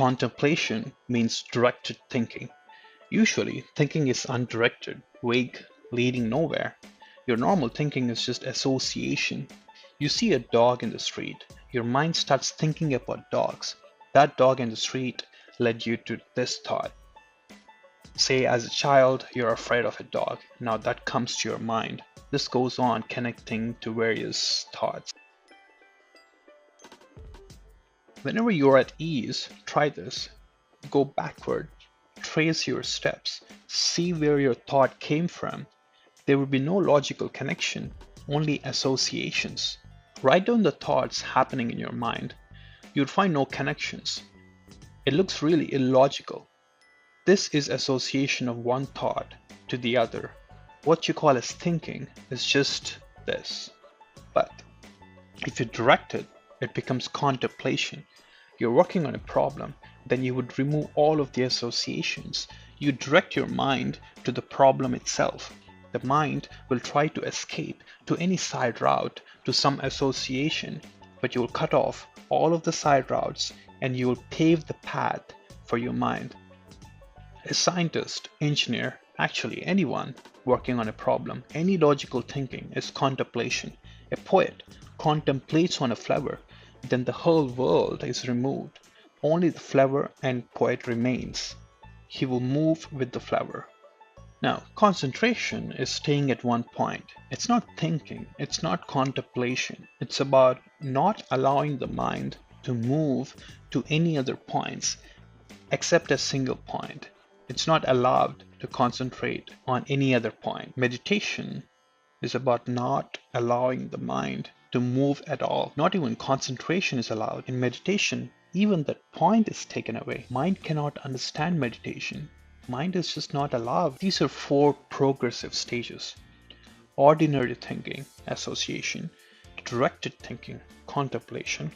Contemplation means directed thinking. Usually, thinking is undirected, vague, leading nowhere. Your normal thinking is just association. You see a dog in the street, your mind starts thinking about dogs. That dog in the street led you to this thought. Say, as a child, you're afraid of a dog. Now that comes to your mind. This goes on connecting to various thoughts. Whenever you're at ease, try this. Go backward, trace your steps, see where your thought came from. There will be no logical connection, only associations. Write down the thoughts happening in your mind. You'll find no connections. It looks really illogical. This is association of one thought to the other. What you call as thinking is just this. But if you direct it, it becomes contemplation. You're working on a problem, then you would remove all of the associations. You direct your mind to the problem itself. The mind will try to escape to any side route to some association, but you will cut off all of the side routes and you will pave the path for your mind. A scientist, engineer, actually anyone working on a problem, any logical thinking is contemplation. A poet contemplates on a flower, then the whole world is removed. Only the flower and poet remains. He will move with the flower. Now, concentration is staying at one point. It's not thinking, it's not contemplation. It's about not allowing the mind to move to any other points except a single point. It's not allowed to concentrate on any other point. Meditation is about not allowing the mind to move at all. Not even concentration is allowed. In meditation, even that point is taken away. Mind cannot understand meditation. Mind is just not allowed. These are four progressive stages. Ordinary thinking, association, directed thinking, contemplation,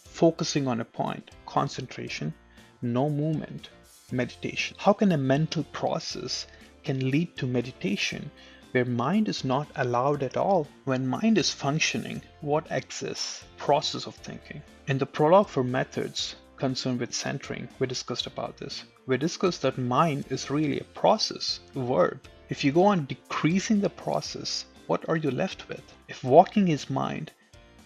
focusing on a point, concentration, no movement, meditation. How can a mental process can lead to meditation where mind is not allowed at all? When mind is functioning, what exists? Process of thinking. In the prologue for methods concerned with centering, we discussed about this. We discussed that mind is really a process, a verb. If you go on decreasing the process, what are you left with? If walking is mind,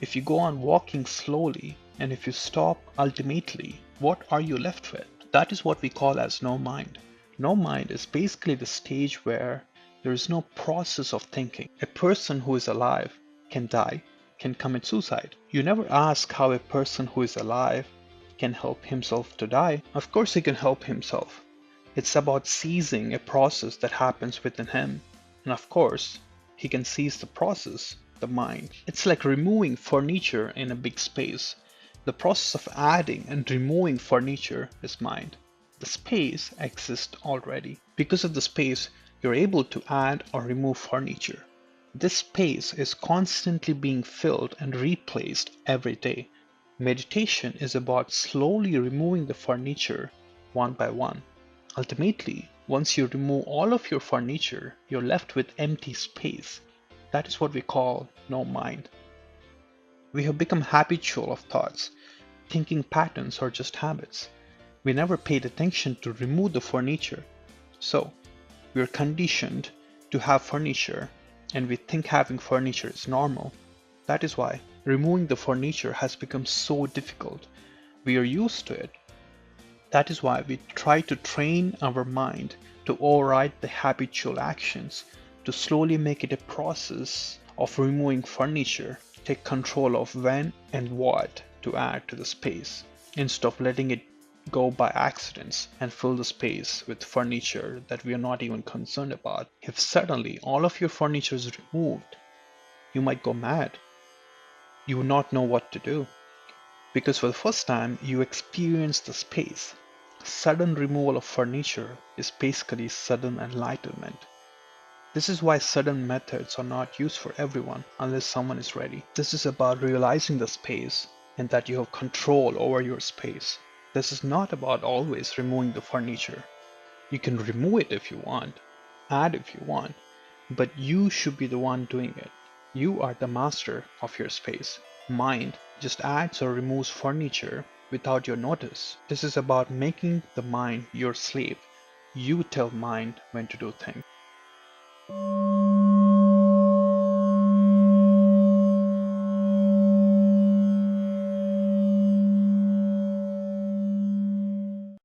if you go on walking slowly, and if you stop ultimately, what are you left with? That is what we call as no mind. No mind is basically the stage where there is no process of thinking. A person who is alive can die, can commit suicide. You never ask how a person who is alive can help himself to die. Of course he can help himself. It's about seizing a process that happens within him. And of course, he can seize the process, the mind. It's like removing furniture in a big space. The process of adding and removing furniture is mind. The space exists already. Because of the space, you're able to add or remove furniture. This space is constantly being filled and replaced every day. Meditation is about slowly removing the furniture one by one. Ultimately, once you remove all of your furniture, you're left with empty space. That is what we call no mind. We have become habitual of thoughts. Thinking patterns are just habits. We never paid attention to remove the furniture. So, we are conditioned to have furniture, and we think having furniture is normal. That is why removing the furniture has become so difficult. We are used to it. That is why we try to train our mind to override the habitual actions, to slowly make it a process of removing furniture, take control of when and what to add to the space, instead of letting it go by accidents and fill the space with furniture that we are not even concerned about. If suddenly all of your furniture is removed, you might go mad. You would not know what to do. Because for the first time, you experience the space. Sudden removal of furniture is basically sudden enlightenment. This is why sudden methods are not used for everyone unless someone is ready. This is about realizing the space and that you have control over your space. This is not about always removing the furniture. You can remove it if you want, add if you want, but you should be the one doing it. You are the master of your space. Mind just adds or removes furniture without your notice. This is about making the mind your slave. You tell mind when to do things.